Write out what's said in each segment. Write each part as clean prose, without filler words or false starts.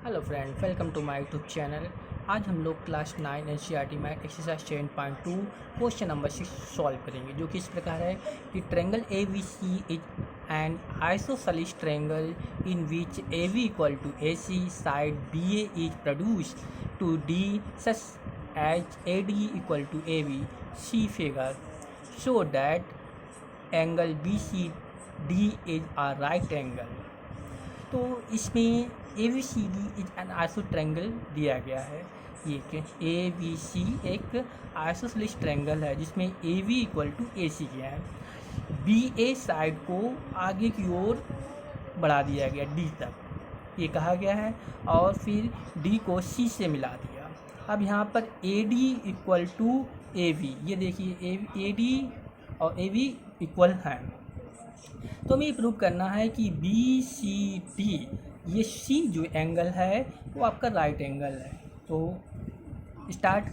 Hello friend, welcome to my YouTube channel. आज हम लोग क्लास 9 एनसीईआरटी में एक्सरसाइज 10.2 क्वेश्चन नंबर 6 सॉल्व करेंगे, जो कि इस प्रकार है कि triangle A B C is an isosceles triangle in which A B equal to A C side B A is produced to D such as A D equal to A B see figure show that angle B C D is a right angle. तो इसमें A B C D is an iso triangle दिया गया है। ये कि A B सी एक isosceles triangle है जिसमें ए बी इक्वल टू ए सी किया है। बी ए साइड को आगे की ओर बढ़ा दिया गया डी तक, ये कहा गया है, और फिर डी को सी से मिला दिया। अब यहाँ पर A D equal to A B, ये देखिए ए डी और ए बी इक्वल हैं। तो हमें ये प्रूव करना है कि बी सी डी, ये सी जो एंगल है वो आपका राइट एंगल है। तो स्टार्ट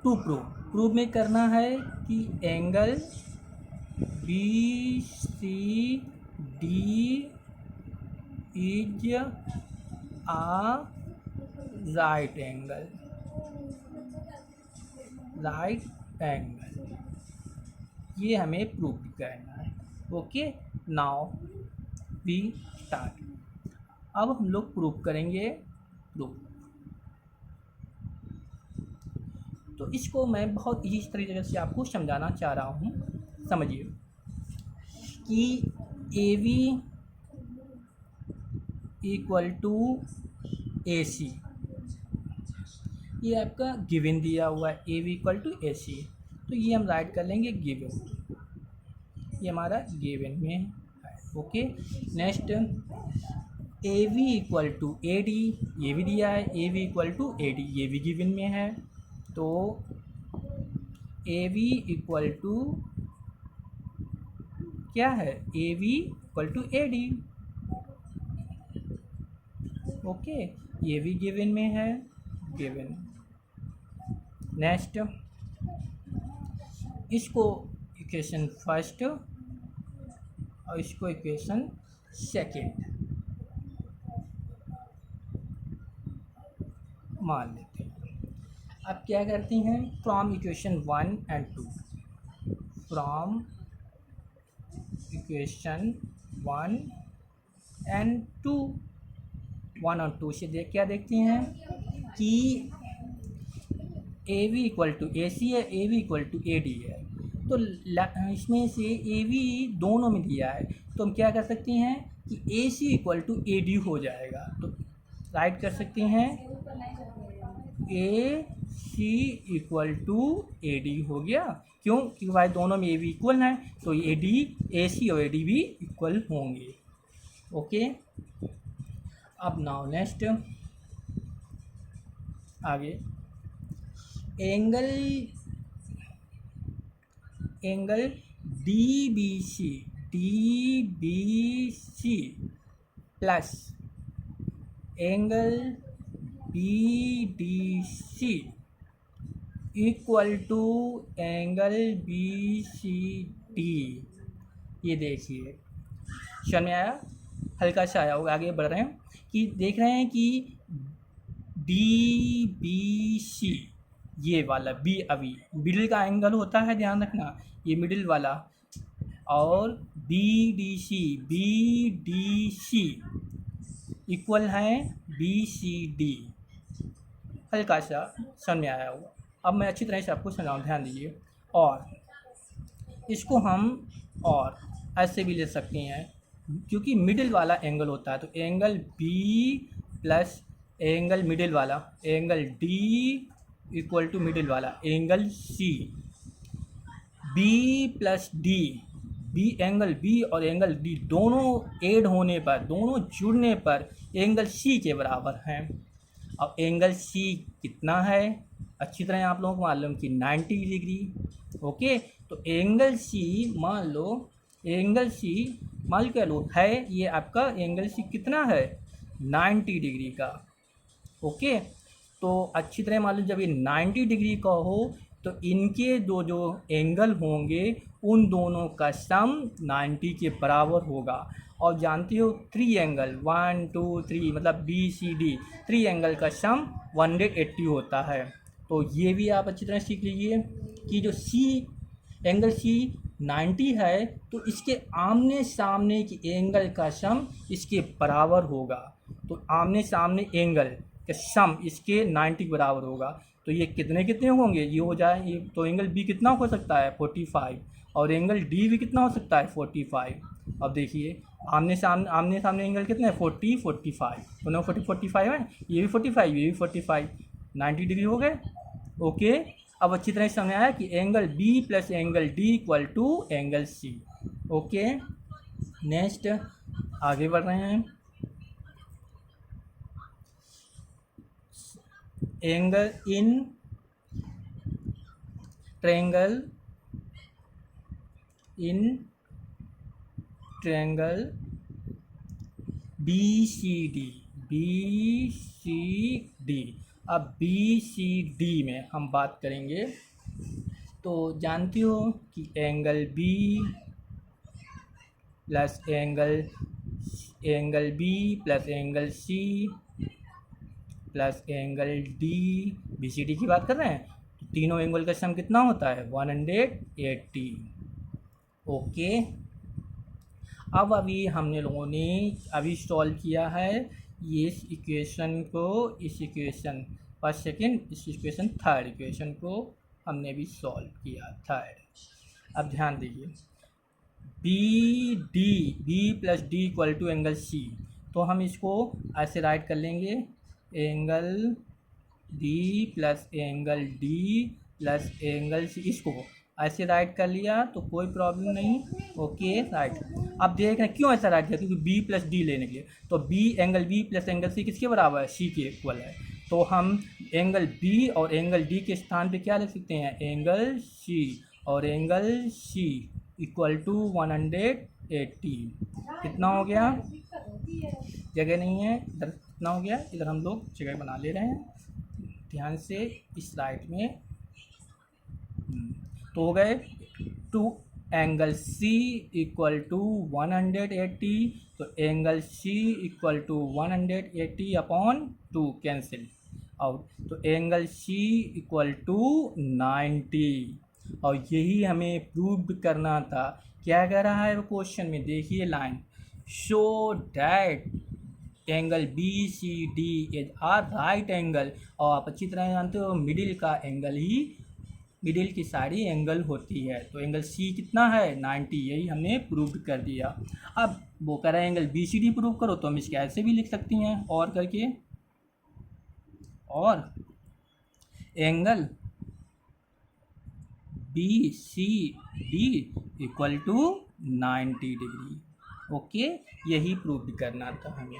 टू प्रूव में करना है कि angle B C D is a right angle, ये हमें प्रूव करना है। Okay, now we start. अब हम लोग प्रूव करेंगे प्रूफ। तो इसको मैं बहुत इजी तरीके से आपको समझाना चाह रहा हूँ। समझिए कि A B equal to A सी, ये आपका गिवन दिया हुआ है, A B equal to A सी। तो ये हम राइट कर लेंगे गिवन, ये हमारा गिवन में है। Okay, next A B equal to A D, ये भी दिया है, A B equal to A D, ये भी गिवन में है। तो ए बी इक्वल टू क्या है, A B equal to A D. Okay, ये भी गिवन में है, गिवन। नेक्स्ट, इसको इक्वेशन फर्स्ट और इसको इक्वेशन सेकेंड मान लेते हैं। अब क्या करते हैं, from equation 1 and 2, from equation 1 and 2, 1 और 2 से क्या देखते हैं कि A B equal to A C है, A B equal to A D है। तो इसमें से ए बी दोनों में दिया है, तो हम क्या कर सकते हैं कि ए सी इक्वल टू ए डी हो जाएगा। तो राइट कर सकते हैं ए सी इक्वल टू ए डी हो गया। क्यों? क्योंकि भाई दोनों में ए बी इक्वल है, तो ए डी, ए सी और ए डी भी इक्वल होंगे। ओके, अब नाउ नेक्स्ट आगे, angle D B C plus angle B D C equal to angle B C D. ये देखिए, समझ में आया? हल्का सा आया होगा। आगे बढ़ रहे हैं कि देख रहे हैं कि डी बी सी, ये वाला बी अभी मिडिल का एंगल होता है, ध्यान रखना, ये मिडिल वाला, और बी डी सी इक्वल है बी सी डी। हल्का सा समझ में आया होगा। अब मैं अच्छी तरह से आपको समझाऊँ, ध्यान दीजिए। और इसको हम और ऐसे भी ले सकते हैं, क्योंकि मिडिल वाला एंगल होता है, तो angle B plus angle middle वाला, angle D equal to middle वाला angle C, B plus D, B angle B और एंगल डी दोनों ऐड होने पर, दोनों जुड़ने पर एंगल सी के बराबर हैं। अब एंगल सी कितना है, अच्छी तरह आप लोगों को मालूम कि 90 डिग्री। ओके, तो एंगल सी मान लो, एंगल सी मान के लो है, ये आपका एंगल सी कितना है, 90 डिग्री का। ओके, तो अच्छी तरह मालूम, जब ये 90 डिग्री का हो तो इनके दो जो एंगल होंगे उन दोनों का सम 90 के बराबर होगा। और जानते हो 3 एंगल 1 2 3 मतलब BCD 3 एंगल का सम 180 होता है। तो ये भी आप अच्छी तरह सीख लीजिए कि जो एंगल C 90 है तो इसके आमने सामने की एंगल का सम इसके बराबर होगा। तो आमने सामने एंगल का सम इसके 90 के बराबर होगा। तो ये कितने कितने होंगे, ये हो जाए ये तो एंगल B कितना हो सकता है 45 और एंगल D भी कितना हो सकता है 45। अब देखिए आमने सामने एंगल कितने हैं 40 45 दोनों 40 45 है, ये भी 45 ये भी 45 90 डिग्री हो गए। ओके, अब अच्छी तरह से समझ आया कि angle B plus angle D equal to angle C। Okay, next आगे बढ़ रहे हैं। एंगल इन ट्रायंगल BCD अब BCD में हम बात करेंगे। तो जानती हो कि angle B plus angle B plus angle C plus angle D BCD की बात कर रहे हैं। तो तीनों एंगल का सम कितना होता है 180। ओके, अब अभी हमने लोगों ने अभी सॉल्व किया है ये इस इक्वेशन को, इस इक्वेशन फर्स्ट सेकेंड, इस इक्वेशन थर्ड इक्वेशन को हमने भी सॉल्व किया थर्ड। अब ध्यान दीजिए B plus D equal to angle C। तो हम इसको ऐसे राइट कर लेंगे angle B plus angle D plus angle C, इसको ऐसे राइट कर लिया तो कोई प्रॉब्लम नहीं। ओके राइट, अब देख रहे हैं क्यों ऐसा राइट किया, क्योंकि B प्लस D लेने के लिए। तो angle B plus angle C किसके बराबर है C के इक्वल है। तो हम एंगल B और एंगल D के स्थान पे क्या लिख सकते हैं एंगल C और एंगल C इक्वल टू 180। कितना हो गया, जगह नहीं है इधर, कितना हो गया इधर, हम लोग जगह बना ले रहे हैं ध्यान से इस स्लाइड में। तो हो गए two angle C equal to 180। तो angle C equal to 180 upon 2 cancel out, तो एंगल C इक्वल टू 90। और यही हमें प्रूव करना था। क्या कह रहा है वो क्वेश्चन में, देखिए line, show that angle BCD is are right angle. और आप अच्छी तरह जानते हो मिडिल का एंगल ही, मिडिल की सारी एंगल होती है। तो एंगल C कितना है 90, यही हमने प्रूव कर दिया। अब वो कह रहे हैं एंगल BCD प्रूव करो, तो हम इसके ऐसे भी लिख सकती हैं और करके, और angle BCD equal to 90 degree. Okay, यही प्रूव करना था हमें।